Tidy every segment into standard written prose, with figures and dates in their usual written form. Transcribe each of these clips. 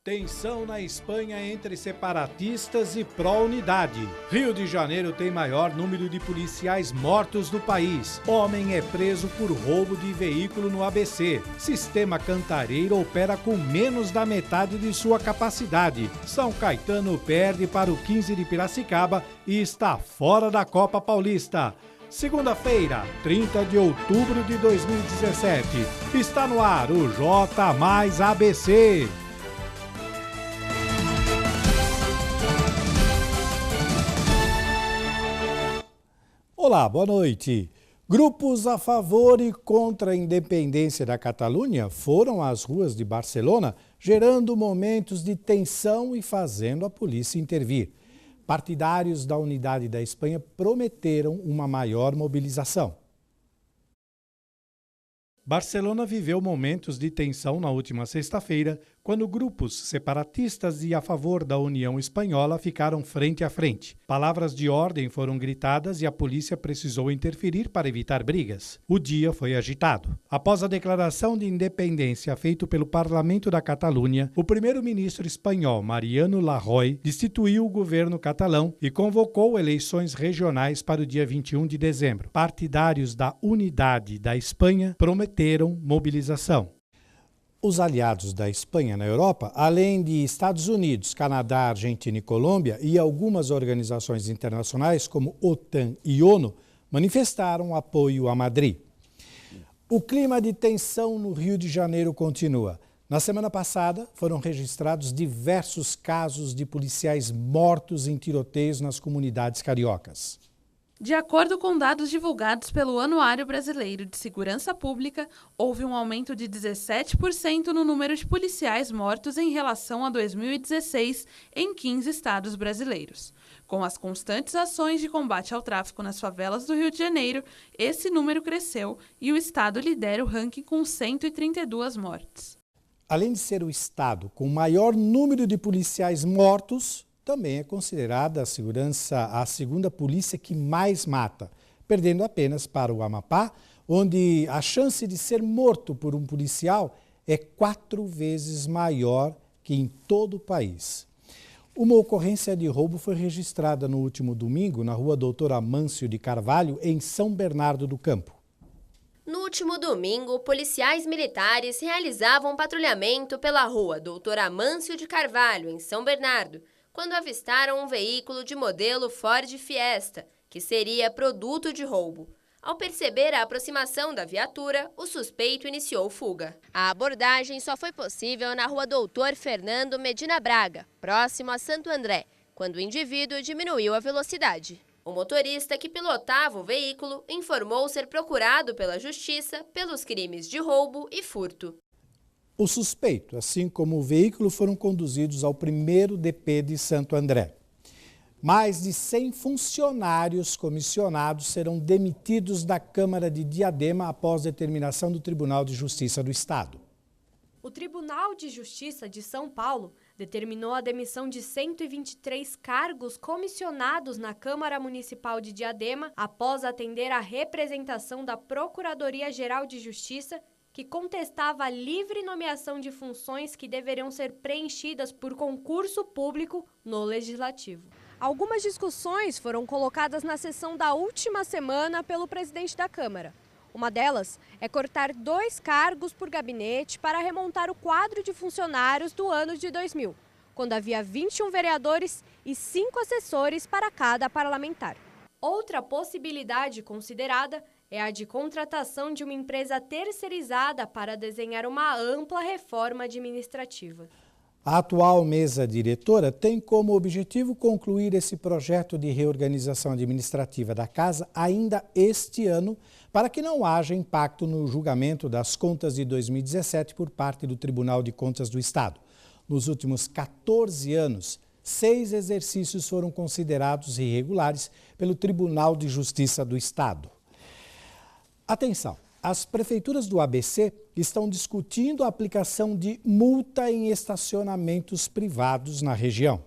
Tensão na Espanha entre separatistas e pró-unidade. Rio de Janeiro tem maior número de policiais mortos do país. Homem é preso por roubo de veículo no ABC. Sistema Cantareira opera com menos da metade de sua capacidade. São Caetano perde para o 15 de Piracicaba e está fora da Copa Paulista. Segunda-feira, 30 de outubro de 2017. Está no ar o J mais ABC. Olá, boa noite. Grupos a favor e contra a independência da Catalunha foram às ruas de Barcelona, gerando momentos de tensão e fazendo a polícia intervir. Partidários da Unidade da Espanha prometeram uma maior mobilização. Barcelona viveu momentos de tensão na última sexta-feira, quando grupos separatistas e a favor da União Espanhola ficaram frente a frente. Palavras de ordem foram gritadas e a polícia precisou interferir para evitar brigas. O dia foi agitado. Após a declaração de independência feita pelo Parlamento da Catalunha, o primeiro-ministro espanhol Mariano Rajoy destituiu o governo catalão e convocou eleições regionais para o dia 21 de dezembro. Partidários da Unidade da Espanha prometeram mobilização. Os aliados da Espanha na Europa, além de Estados Unidos, Canadá, Argentina e Colômbia e algumas organizações internacionais como OTAN e ONU, manifestaram apoio a Madrid. O clima de tensão no Rio de Janeiro continua. Na semana passada, foram registrados diversos casos de policiais mortos em tiroteios nas comunidades cariocas. De acordo com dados divulgados pelo Anuário Brasileiro de Segurança Pública, houve um aumento de 17% no número de policiais mortos em relação a 2016 em 15 estados brasileiros. Com as constantes ações de combate ao tráfico nas favelas do Rio de Janeiro, esse número cresceu e o estado lidera o ranking com 132 mortes. Além de ser o estado com o maior número de policiais mortos, também é considerada a segunda polícia que mais mata, perdendo apenas para o Amapá, onde a chance de ser morto por um policial é 4 vezes maior que em todo o país. Uma ocorrência de roubo foi registrada no último domingo na rua Doutor Amâncio de Carvalho, em São Bernardo do Campo. No último domingo, policiais militares realizavam patrulhamento pela rua Doutor Amâncio de Carvalho, em São Bernardo, quando avistaram um veículo de modelo Ford Fiesta, que seria produto de roubo. Ao perceber a aproximação da viatura, o suspeito iniciou fuga. A abordagem só foi possível na rua Doutor Fernando Medina Braga, próximo a Santo André, quando o indivíduo diminuiu a velocidade. O motorista que pilotava o veículo informou ser procurado pela justiça pelos crimes de roubo e furto. O suspeito, assim como o veículo, foram conduzidos ao 1º DP de Santo André. Mais de 100 funcionários comissionados serão demitidos da Câmara de Diadema após determinação do Tribunal de Justiça do Estado. O Tribunal de Justiça de São Paulo determinou a demissão de 123 cargos comissionados na Câmara Municipal de Diadema após atender à representação da Procuradoria-Geral de Justiça, que contestava a livre nomeação de funções que deveriam ser preenchidas por concurso público no Legislativo. Algumas discussões foram colocadas na sessão da última semana pelo presidente da Câmara. Uma delas é cortar 2 cargos por gabinete para remontar o quadro de funcionários do ano de 2000, quando havia 21 vereadores e 5 assessores para cada parlamentar. Outra possibilidade considerada é a de contratação de uma empresa terceirizada para desenhar uma ampla reforma administrativa. A atual mesa diretora tem como objetivo concluir esse projeto de reorganização administrativa da Casa ainda este ano, para que não haja impacto no julgamento das contas de 2017 por parte do Tribunal de Contas do Estado. Nos últimos 14 anos, 6 exercícios foram considerados irregulares pelo Tribunal de Justiça do Estado. Atenção! As prefeituras do ABC estão discutindo a aplicação de multa em estacionamentos privados na região.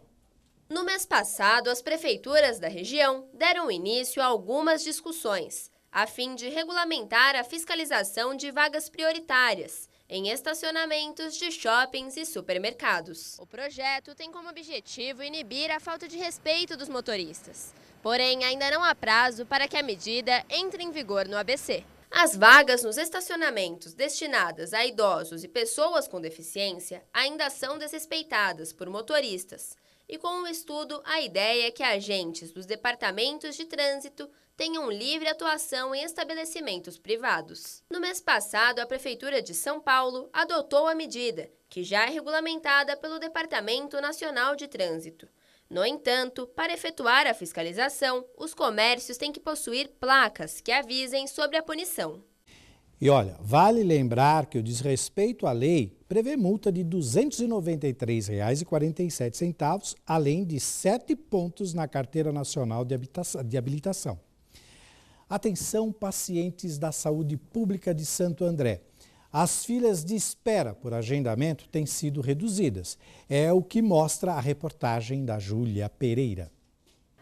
No mês passado, as prefeituras da região deram início a algumas discussões, a fim de regulamentar a fiscalização de vagas prioritárias, em estacionamentos de shoppings e supermercados. O projeto tem como objetivo inibir a falta de respeito dos motoristas. Porém, ainda não há prazo para que a medida entre em vigor no ABC. As vagas nos estacionamentos destinadas a idosos e pessoas com deficiência ainda são desrespeitadas por motoristas. E com o estudo, a ideia é que agentes dos departamentos de trânsito tenham livre atuação em estabelecimentos privados. No mês passado, a Prefeitura de São Paulo adotou a medida, que já é regulamentada pelo Departamento Nacional de Trânsito. No entanto, para efetuar a fiscalização, os comércios têm que possuir placas que avisem sobre a punição. E olha, vale lembrar que o desrespeito à lei prevê multa de R$ 293,47, além de 7 pontos na Carteira Nacional de Habilitação. Atenção, pacientes da saúde pública de Santo André. As filas de espera por agendamento têm sido reduzidas. É o que mostra a reportagem da Júlia Pereira.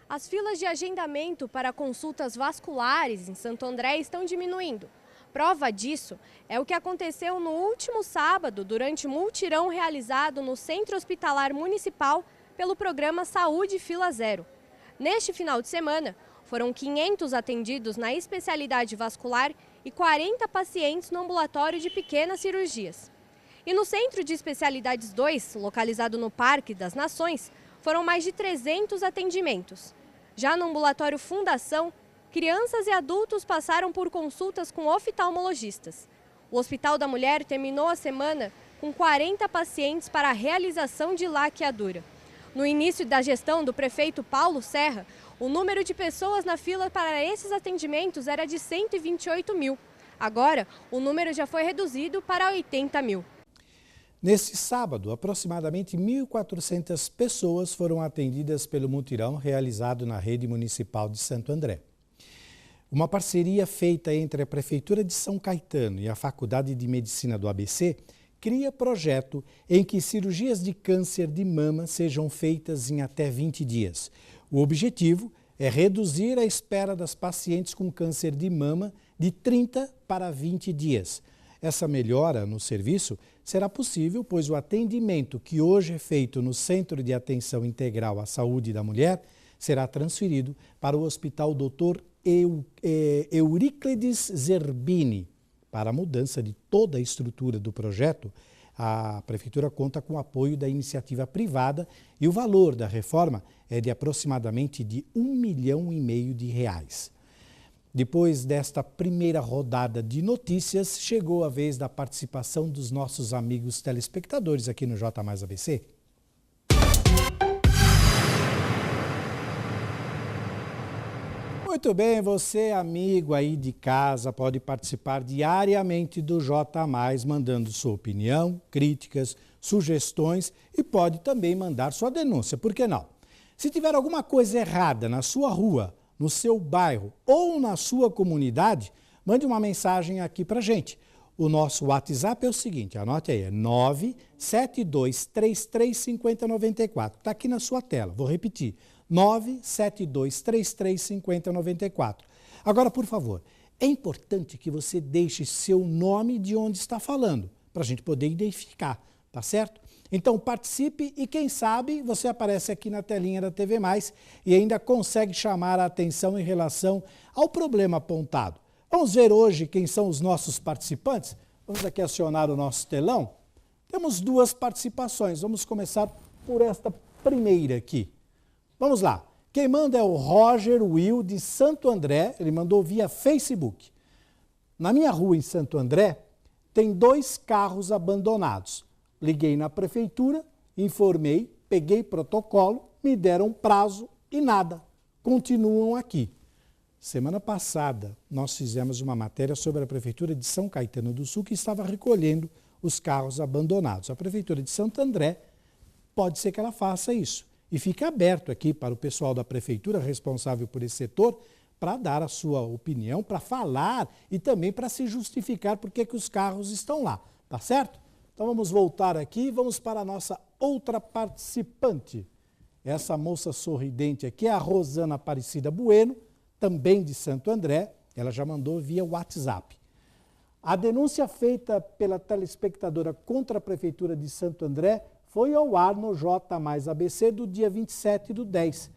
As filas de agendamento para consultas vasculares em Santo André estão diminuindo. Prova disso é o que aconteceu no último sábado, durante o mutirão realizado no Centro Hospitalar Municipal pelo programa Saúde Fila Zero. Neste final de semana, foram 500 atendidos na especialidade vascular e 40 pacientes no ambulatório de pequenas cirurgias. E no Centro de Especialidades 2, localizado no Parque das Nações, foram mais de 300 atendimentos. Já no ambulatório Fundação, crianças e adultos passaram por consultas com oftalmologistas. O Hospital da Mulher terminou a semana com 40 pacientes para a realização de laqueadura. No início da gestão do prefeito Paulo Serra, o número de pessoas na fila para esses atendimentos era de 128 mil. Agora, o número já foi reduzido para 80 mil. Nesse sábado, aproximadamente 1.400 pessoas foram atendidas pelo mutirão realizado na rede municipal de Santo André. Uma parceria feita entre a Prefeitura de São Caetano e a Faculdade de Medicina do ABC cria projeto em que cirurgias de câncer de mama sejam feitas em até 20 dias. O objetivo é reduzir a espera das pacientes com câncer de mama de 30 para 20 dias. Essa melhora no serviço será possível, pois o atendimento que hoje é feito no Centro de Atenção Integral à Saúde da Mulher será transferido para o Hospital Dr. Euríclides Zerbini. Para a mudança de toda a estrutura do projeto, a Prefeitura conta com o apoio da iniciativa privada e o valor da reforma é de aproximadamente de R$ 1,5 milhão de reais. Depois desta primeira rodada de notícias, chegou a vez da participação dos nossos amigos telespectadores aqui no J Mais ABC. Muito bem, você, amigo aí de casa, pode participar diariamente do J Mais, mandando sua opinião, críticas, sugestões e pode também mandar sua denúncia, por que não? Se tiver alguma coisa errada na sua rua, no seu bairro ou na sua comunidade, mande uma mensagem aqui pra gente. O nosso WhatsApp é o seguinte, anote aí, é 972335094. Está aqui na sua tela, vou repetir, 972335094. Agora, por favor, é importante que você deixe seu nome de onde está falando, para a gente poder identificar, tá certo? Então participe e quem sabe você aparece aqui na telinha da TV Mais e ainda consegue chamar a atenção em relação ao problema apontado. Vamos ver hoje quem são os nossos participantes? Vamos aqui acionar o nosso telão. Temos duas participações, vamos começar por esta primeira aqui. Vamos lá, quem manda é o Roger Will de Santo André, ele mandou via Facebook. Na minha rua em Santo André tem 2 carros abandonados. Liguei na prefeitura, informei, peguei protocolo, me deram prazo e nada. Continuam aqui. Semana passada, nós fizemos uma matéria sobre a Prefeitura de São Caetano do Sul que estava recolhendo os carros abandonados. A Prefeitura de Santo André pode ser que ela faça isso. E fica aberto aqui para o pessoal da Prefeitura responsável por esse setor para dar a sua opinião, para falar e também para se justificar por que os carros estão lá. Tá certo? Então vamos voltar aqui, vamos para a nossa outra participante. Essa moça sorridente aqui é a Rosana Aparecida Bueno, também de Santo André, ela já mandou via WhatsApp. A denúncia feita pela telespectadora contra a Prefeitura de Santo André foi ao ar no J mais ABC do dia 27/10.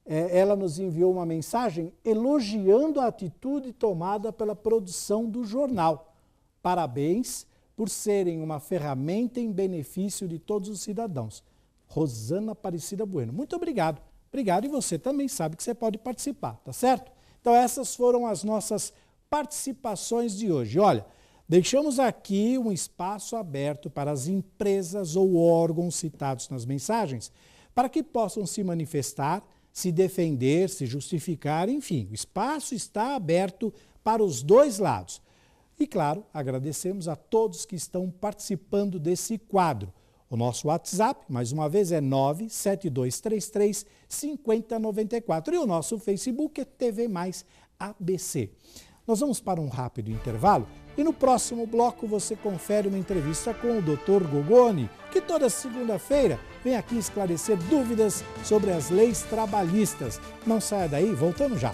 Ela nos enviou uma mensagem elogiando a atitude tomada pela produção do jornal. Parabéns por serem uma ferramenta em benefício de todos os cidadãos. Rosana Aparecida Bueno. Muito obrigado. Obrigado, e você também sabe que você pode participar, tá certo? Então essas foram as nossas participações de hoje. Olha, deixamos aqui um espaço aberto para as empresas ou órgãos citados nas mensagens para que possam se manifestar, se defender, se justificar, enfim, o espaço está aberto para os dois lados. E, claro, agradecemos a todos que estão participando desse quadro. O nosso WhatsApp, mais uma vez, é 97233-5094 e o nosso Facebook é TV Mais ABC. Nós vamos para um rápido intervalo e no próximo bloco você confere uma entrevista com o Dr. Gogoni, que toda segunda-feira vem aqui esclarecer dúvidas sobre as leis trabalhistas. Não saia daí, voltamos já.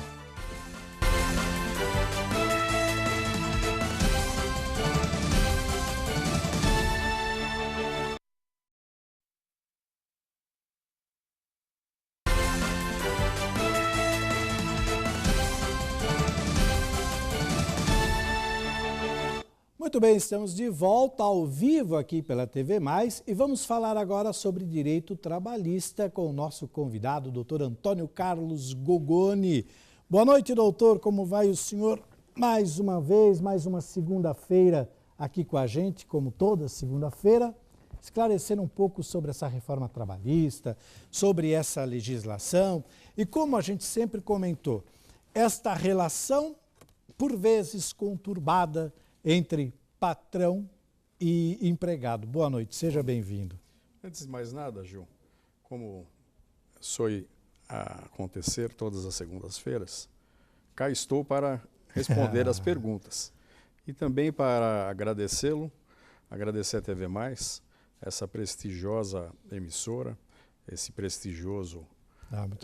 Muito bem, estamos de volta ao vivo aqui pela TV Mais e vamos falar agora sobre direito trabalhista com o nosso convidado, doutor Antônio Carlos Gogoni. Boa noite, doutor, como vai o senhor? Mais uma vez, mais uma segunda-feira aqui com a gente, como toda segunda-feira, esclarecer um pouco sobre essa reforma trabalhista, sobre essa legislação e como a gente sempre comentou, esta relação, por vezes conturbada, entre patrão e empregado. Boa noite, seja bem-vindo. Antes de mais nada, Gil, como soe a acontecer todas as segundas-feiras, cá estou para responder as perguntas. E também para agradecê-lo, agradecer a TV Mais, essa prestigiosa emissora, esse prestigioso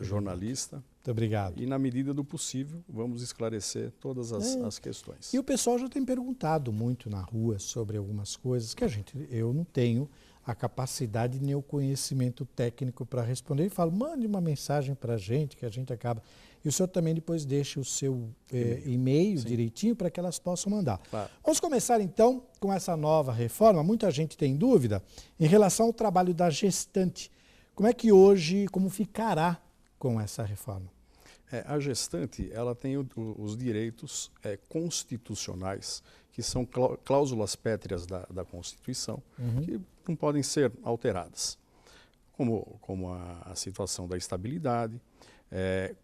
jornalista. Muito obrigado. E, na medida do possível, vamos esclarecer todas as questões. E o pessoal já tem perguntado muito na rua sobre algumas coisas que eu não tenho a capacidade nem o conhecimento técnico para responder. E falo, mande uma mensagem para a gente, que a gente acaba... E o senhor também depois deixa o seu e-mail direitinho para que elas possam mandar. Claro. Vamos começar, então, com essa nova reforma. Muita gente tem dúvida em relação ao trabalho da gestante. Como é que hoje, como ficará com essa reforma? A gestante, ela tem os direitos constitucionais, que são cláusulas pétreas da Constituição, que não podem ser alteradas, como a situação da estabilidade,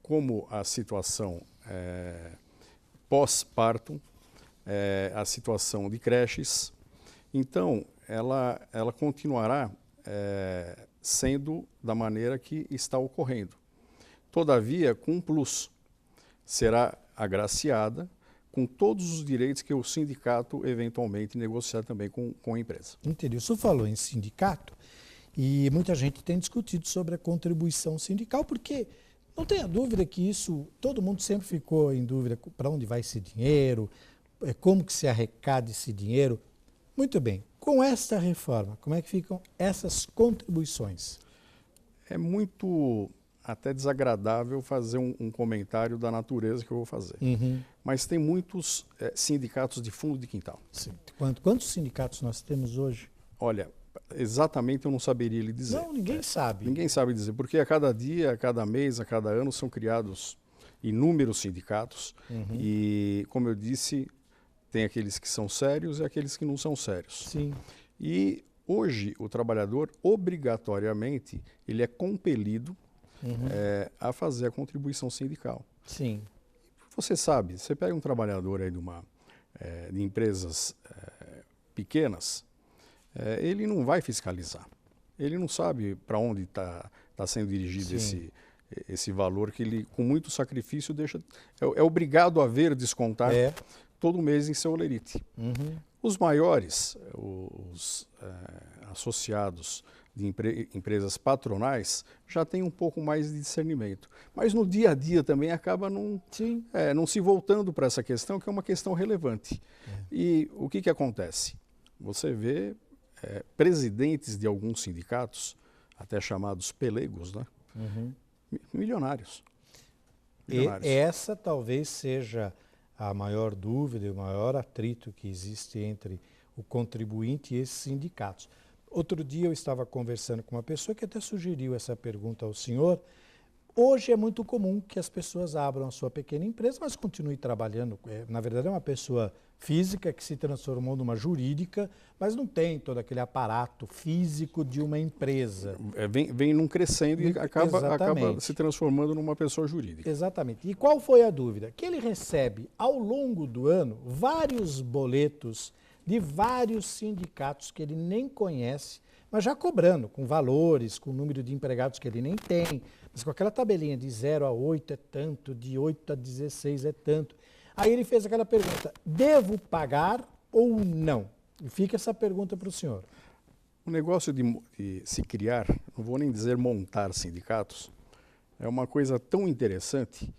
como a situação pós-parto, a situação de creches. Então, ela continuará sendo da maneira que está ocorrendo. Todavia, com um plus, será agraciada com todos os direitos que o sindicato eventualmente negociar também com a empresa. Entendi. O senhor falou em sindicato e muita gente tem discutido sobre a contribuição sindical, porque não tenha dúvida que isso, todo mundo sempre ficou em dúvida para onde vai esse dinheiro, como que se arrecada esse dinheiro. Muito bem, com esta reforma, como é que ficam essas contribuições? É muito até desagradável fazer um comentário da natureza que eu vou fazer. Mas tem muitos sindicatos de fundo de quintal. Sim. Quantos sindicatos nós temos hoje? Olha, exatamente eu não saberia lhe dizer. Não, ninguém sabe. Ninguém sabe dizer, porque a cada dia, a cada mês, a cada ano são criados inúmeros sindicatos. E, como eu disse, tem aqueles que são sérios e aqueles que não são sérios. Sim. E hoje o trabalhador, obrigatoriamente, ele é compelido a fazer a contribuição sindical. Sim. Você sabe, você pega um trabalhador aí de empresas pequenas, ele não vai fiscalizar. Ele não sabe para onde está sendo dirigido esse valor que ele, com muito sacrifício, é obrigado a ver descontar todo mês em seu olerite. Os maiores, os associados de empresas patronais já têm um pouco mais de discernimento. Mas no dia a dia também acaba não se voltando para essa questão, que é uma questão relevante. E o que acontece? Você vê presidentes de alguns sindicatos, até chamados pelegos, né? Milionários. E essa talvez seja a maior dúvida e o maior atrito que existe entre o contribuinte e esses sindicatos. Outro dia eu estava conversando com uma pessoa que até sugeriu essa pergunta ao senhor. Hoje é muito comum que as pessoas abram a sua pequena empresa, mas continuem trabalhando. Na verdade, é uma pessoa física que se transformou numa jurídica, mas não tem todo aquele aparato físico de uma empresa. Vem num crescendo e acaba se transformando numa pessoa jurídica. Exatamente. E qual foi a dúvida? Que ele recebe, ao longo do ano, vários boletos de vários sindicatos que ele nem conhece, mas já cobrando, com valores, com número de empregados que ele nem tem, mas com aquela tabelinha de 0 a 8 é tanto, de 8 a 16 é tanto. Aí ele fez aquela pergunta, devo pagar ou não? E fica essa pergunta para o senhor. O negócio de se criar, não vou nem dizer montar sindicatos, é uma coisa tão interessante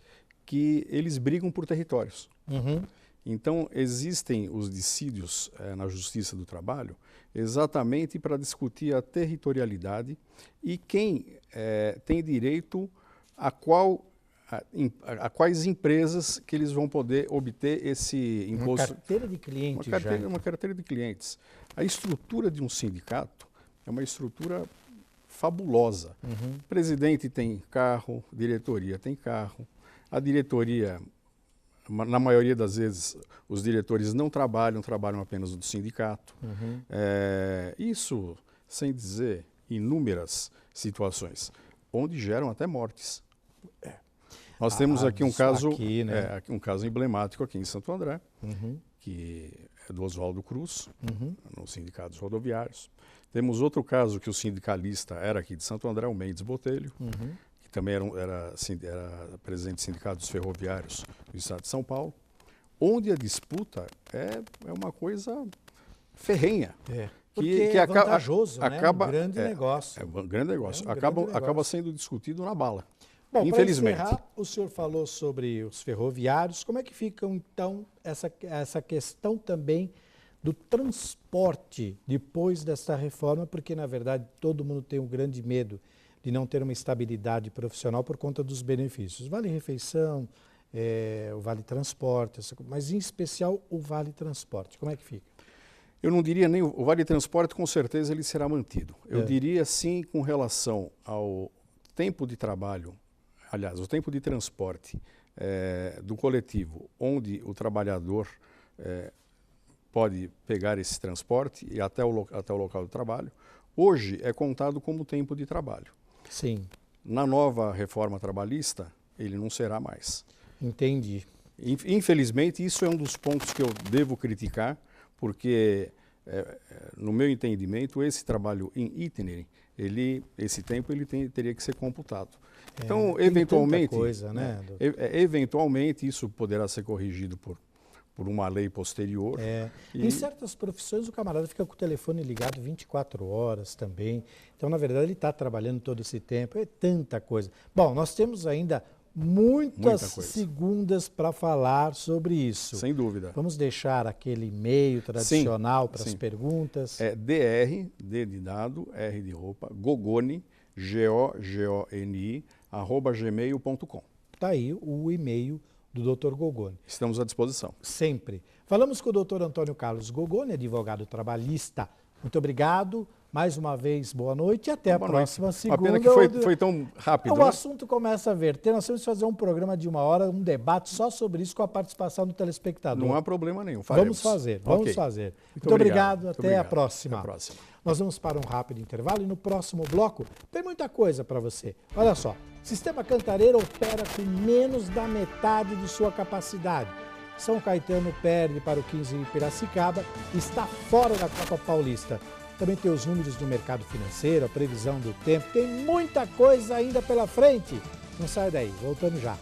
que eles brigam por territórios. Então, existem os dissídios na Justiça do Trabalho exatamente para discutir a territorialidade e quem tem direito a quais empresas que eles vão poder obter esse imposto. Uma carteira de clientes Uma carteira de clientes. A estrutura de um sindicato é uma estrutura fabulosa. O presidente tem carro, diretoria tem carro, a diretoria, na maioria das vezes, os diretores não trabalham apenas no sindicato. Isso, sem dizer inúmeras situações, onde geram até mortes. Nós temos aqui um caso, um caso emblemático aqui em Santo André, que é do Oswaldo Cruz, nos sindicatos rodoviários. Temos outro caso que o sindicalista era aqui de Santo André, o Mendes Botelho, que também era presidente do Sindicato dos Ferroviários do Estado de São Paulo, onde a disputa é uma coisa ferrenha. Porque é vantajoso, né? É um grande negócio. É um grande negócio. Acaba sendo discutido na bala. Bom, infelizmente. Para encerrar, o senhor falou sobre os ferroviários. Como é que fica, então, essa questão também do transporte depois dessa reforma? Porque, na verdade, todo mundo tem um grande medo de não ter uma estabilidade profissional por conta dos benefícios. Vale refeição, o vale transporte, mas em especial o vale transporte. Como é que fica? Eu não diria nem o vale transporte, com certeza ele será mantido. Eu diria sim com relação ao tempo de trabalho, aliás, o tempo de transporte do coletivo, onde o trabalhador pode pegar esse transporte e até o local do trabalho, hoje é contado como tempo de trabalho. Sim. Na nova reforma trabalhista, ele não será mais. Entendi. Infelizmente, isso é um dos pontos que eu devo criticar, porque, no meu entendimento, esse trabalho em itinerary, esse tempo teria que ser computado. Então, eventualmente, coisa, né, eventualmente, isso poderá ser corrigido por uma lei posterior. Em certas profissões, o camarada fica com o telefone ligado 24 horas também. Então, na verdade, ele está trabalhando todo esse tempo. É tanta coisa. Bom, nós temos ainda muitas segundas para falar sobre isso. Sem dúvida. Vamos deixar aquele e-mail tradicional para as perguntas. É D de dado, R de roupa, Gogoni, Gogoni, @gmail.com. Está aí o e-mail do Dr. Gogoni. Estamos à disposição. Sempre. Falamos com o Dr. Antônio Carlos Gogoni, advogado trabalhista. Muito obrigado. Mais uma vez, boa noite e até a próxima segunda. Uma pena que foi tão rápido. O assunto começa a verter. Nós temos que fazer um programa de 1 hora, um debate só sobre isso com a participação do telespectador. Não há problema nenhum. Vamos fazer. Muito obrigado. Até a próxima. Até a próxima. Nós vamos para um rápido intervalo e no próximo bloco tem muita coisa para você. Olha só, Sistema Cantareira opera com menos da metade de sua capacidade. São Caetano perde para o 15 de Piracicaba e está fora da Copa Paulista. Também tem os números do mercado financeiro, a previsão do tempo. Tem muita coisa ainda pela frente. Não sai daí, voltamos já.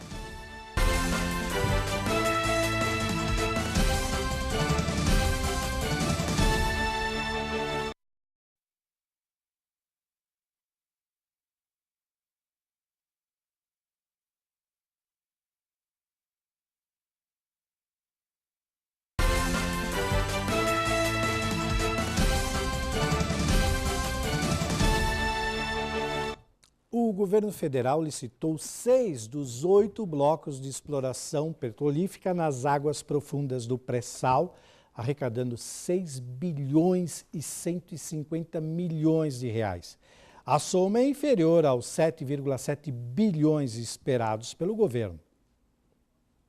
governo federal licitou 6 dos 8 blocos de exploração petrolífera nas águas profundas do pré-sal, arrecadando 6 bilhões e 150 milhões de reais. A soma é inferior aos 7,7 bilhões esperados pelo governo.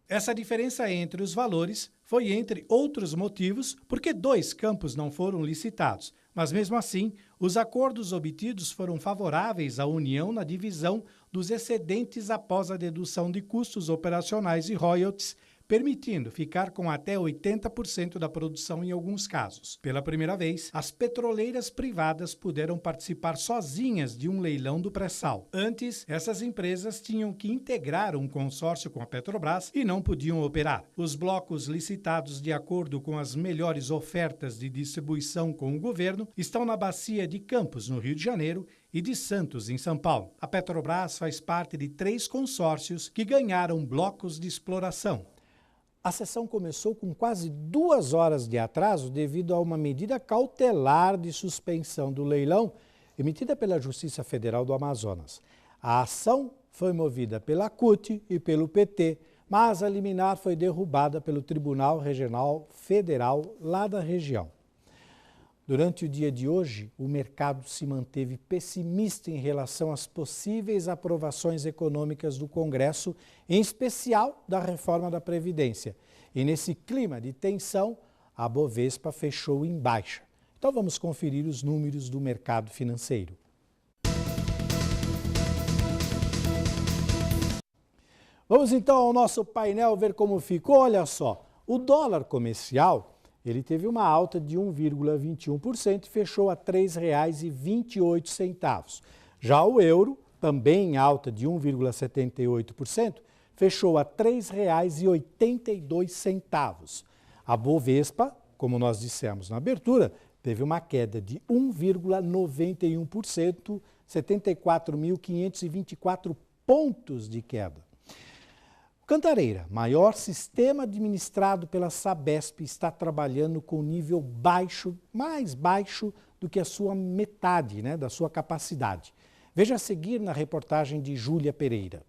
Essa diferença entre os valores foi, entre outros motivos, porque 2 campos não foram licitados, mas mesmo assim, os acordos obtidos foram favoráveis à União na divisão dos excedentes após a dedução de custos operacionais e royalties, permitindo ficar com até 80% da produção em alguns casos. Pela primeira vez, as petroleiras privadas puderam participar sozinhas de um leilão do pré-sal. Antes, essas empresas tinham que integrar um consórcio com a Petrobras e não podiam operar. Os blocos licitados de acordo com as melhores ofertas de distribuição com o governo estão na bacia de Campos, no Rio de Janeiro, e de Santos, em São Paulo. A Petrobras faz parte de 3 consórcios que ganharam blocos de exploração. A sessão começou com quase 2 horas de atraso devido a uma medida cautelar de suspensão do leilão emitida pela Justiça Federal do Amazonas. A ação foi movida pela CUT e pelo PT, mas a liminar foi derrubada pelo Tribunal Regional Federal lá da região. Durante o dia de hoje, o mercado se manteve pessimista em relação às possíveis aprovações econômicas do Congresso, em especial da reforma da Previdência. E nesse clima de tensão, a Bovespa fechou em baixa. Então vamos conferir os números do mercado financeiro. Vamos então ao nosso painel ver como ficou. Olha só, o dólar comercial ele teve uma alta de 1,21% e fechou a R$ 3,28. Já o euro, também em alta de 1,78%, fechou a R$ 3,82. A Bovespa, como nós dissemos na abertura, teve uma queda de 1,91%, 74.524 pontos de queda. Cantareira, maior sistema administrado pela Sabesp, está trabalhando com nível baixo, mais baixo do que a sua metade, da sua capacidade. Veja a seguir na reportagem de Júlia Pereira.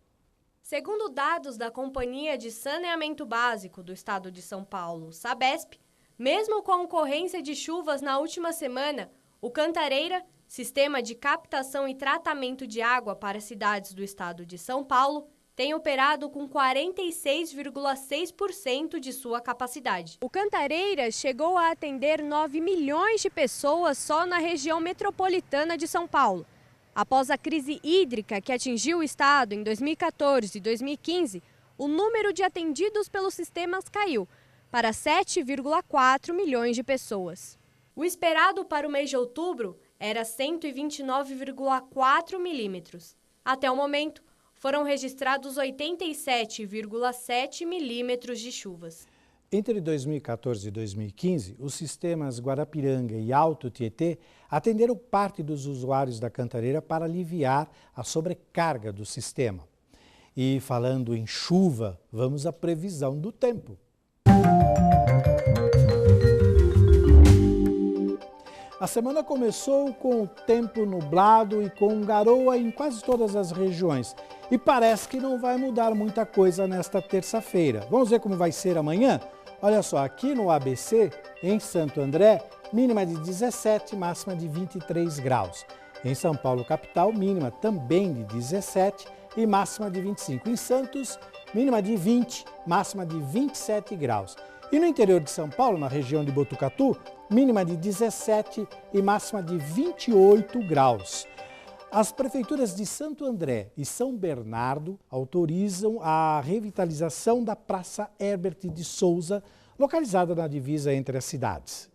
Segundo dados da Companhia de Saneamento Básico do Estado de São Paulo, Sabesp, mesmo com a ocorrência de chuvas na última semana, o Cantareira, sistema de captação e tratamento de água para cidades do Estado de São Paulo, tem operado com 46,6% de sua capacidade. O Cantareira chegou a atender 9 milhões de pessoas só na região metropolitana de São Paulo. Após a crise hídrica que atingiu o estado em 2014 e 2015, o número de atendidos pelos sistemas caiu para 7,4 milhões de pessoas. O esperado para o mês de outubro era 129,4 milímetros. Até o momento, foram registrados 87,7 milímetros de chuvas. Entre 2014 e 2015, os sistemas Guarapiranga e Alto Tietê atenderam parte dos usuários da Cantareira para aliviar a sobrecarga do sistema. E falando em chuva, vamos à previsão do tempo. A semana começou com o tempo nublado e com garoa em quase todas as regiões. E parece que não vai mudar muita coisa nesta terça-feira. Vamos ver como vai ser amanhã? Olha só, aqui no ABC, em Santo André, mínima de 17, máxima de 23 graus. Em São Paulo, capital, mínima também de 17 e máxima de 25. Em Santos, mínima de 20, máxima de 27 graus. E no interior de São Paulo, na região de Botucatu, mínima de 17 e máxima de 28 graus. As prefeituras de Santo André e São Bernardo autorizam a revitalização da Praça Herbert de Souza, localizada na divisa entre as cidades.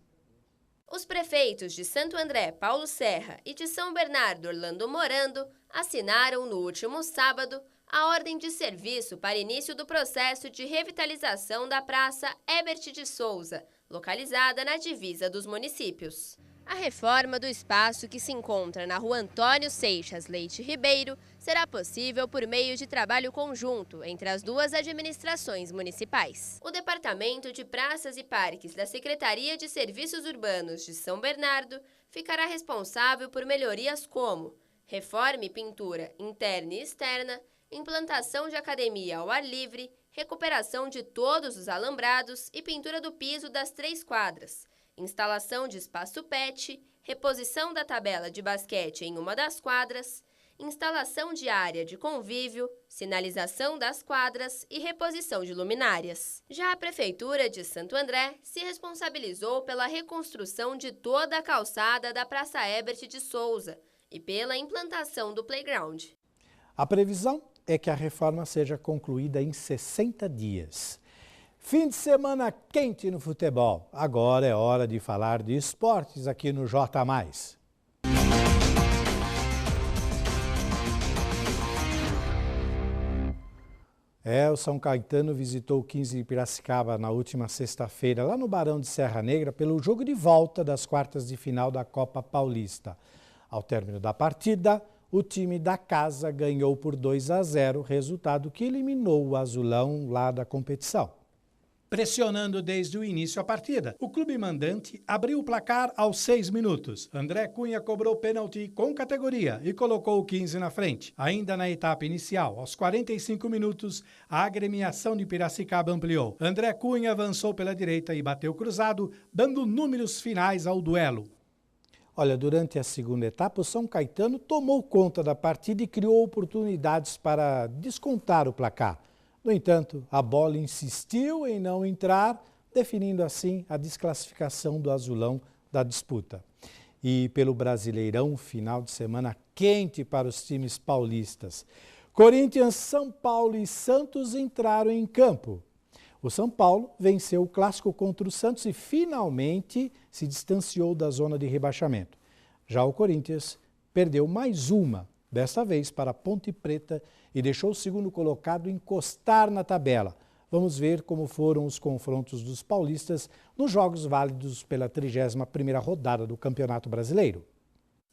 Os prefeitos de Santo André, Paulo Serra, e de São Bernardo, Orlando Morando, assinaram no último sábado a ordem de serviço para início do processo de revitalização da Praça Herbert de Souza, localizada na divisa dos municípios. A reforma do espaço, que se encontra na rua Antônio Seixas Leite Ribeiro, será possível por meio de trabalho conjunto entre as duas administrações municipais. O Departamento de Praças e Parques da Secretaria de Serviços Urbanos de São Bernardo ficará responsável por melhorias como reforma e pintura interna e externa, implantação de academia ao ar livre, recuperação de todos os alambrados e pintura do piso das 3 quadras, instalação de espaço pet, reposição da tabela de basquete em uma das quadras, instalação de área de convívio, sinalização das quadras e reposição de luminárias. Já a Prefeitura de Santo André se responsabilizou pela reconstrução de toda a calçada da Praça Herbert de Souza e pela implantação do playground. A previsão é que a reforma seja concluída em 60 dias. Fim de semana quente no futebol. Agora é hora de falar de esportes aqui no J+. O São Caetano visitou o 15 de Piracicaba na última sexta-feira, lá no Barão de Serra Negra, pelo jogo de volta das quartas de final da Copa Paulista. Ao término da partida, o time da casa ganhou por 2-0, resultado que eliminou o azulão lá da competição. Pressionando desde o início a partida, o clube mandante abriu o placar aos 6 minutos. André Cunha cobrou pênalti com categoria e colocou o 15 na frente. Ainda na etapa inicial, aos 45 minutos, a agremiação de Piracicaba ampliou. André Cunha avançou pela direita e bateu cruzado, dando números finais ao duelo. Olha, durante a segunda etapa, o São Caetano tomou conta da partida e criou oportunidades para descontar o placar. No entanto, a bola insistiu em não entrar, definindo assim a desclassificação do azulão da disputa. E pelo Brasileirão, final de semana quente para os times paulistas. Corinthians, São Paulo e Santos entraram em campo. O São Paulo venceu o clássico contra o Santos e finalmente se distanciou da zona de rebaixamento. Já o Corinthians perdeu mais uma, desta vez para a Ponte Preta, e deixou o segundo colocado encostar na tabela. Vamos ver como foram os confrontos dos paulistas nos jogos válidos pela 31ª rodada do Campeonato Brasileiro.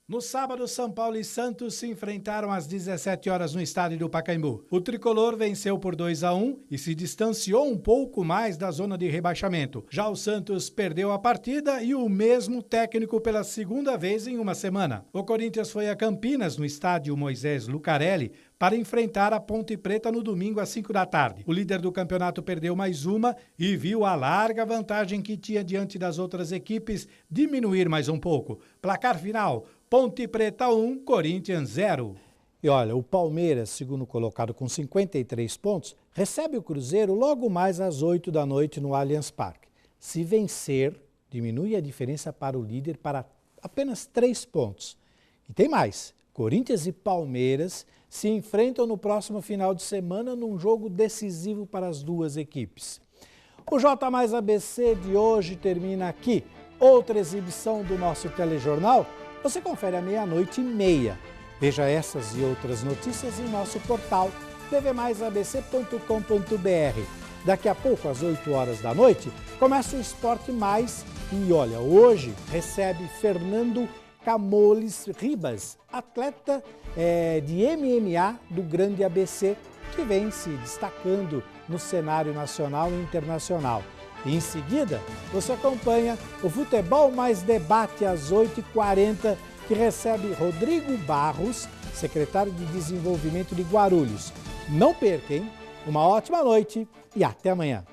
No sábado, São Paulo e Santos se enfrentaram às 17 horas no estádio do Pacaembu. O tricolor venceu por 2-1 e se distanciou um pouco mais da zona de rebaixamento. Já o Santos perdeu a partida e o mesmo técnico pela segunda vez em uma semana. O Corinthians foi a Campinas, no estádio Moisés Lucarelli, para enfrentar a Ponte Preta no domingo às 5 da tarde. O líder do campeonato perdeu mais uma e viu a larga vantagem que tinha diante das outras equipes diminuir mais um pouco. Placar final: Ponte Preta 1, Corinthians 0. E olha, o Palmeiras, segundo colocado com 53 pontos, recebe o Cruzeiro logo mais às 8 da noite no Allianz Parque. Se vencer, diminui a diferença para o líder para apenas 3 pontos. E tem mais: Corinthians e Palmeiras se enfrentam no próximo final de semana num jogo decisivo para as duas equipes. O J+ABC de hoje termina aqui. Outra exibição do nosso telejornal você confere à 00:30. Veja essas e outras notícias em nosso portal tvmaisabc.com.br. Daqui a pouco, às 8 horas da noite, começa o Esporte Mais e olha, hoje recebe Fernando Camoles Ribas, atleta de MMA do Grande ABC, que vem se destacando no cenário nacional e internacional. E em seguida, você acompanha o Futebol Mais Debate às 8h40, que recebe Rodrigo Barros, secretário de Desenvolvimento de Guarulhos. Não perca, hein? Uma ótima noite e até amanhã.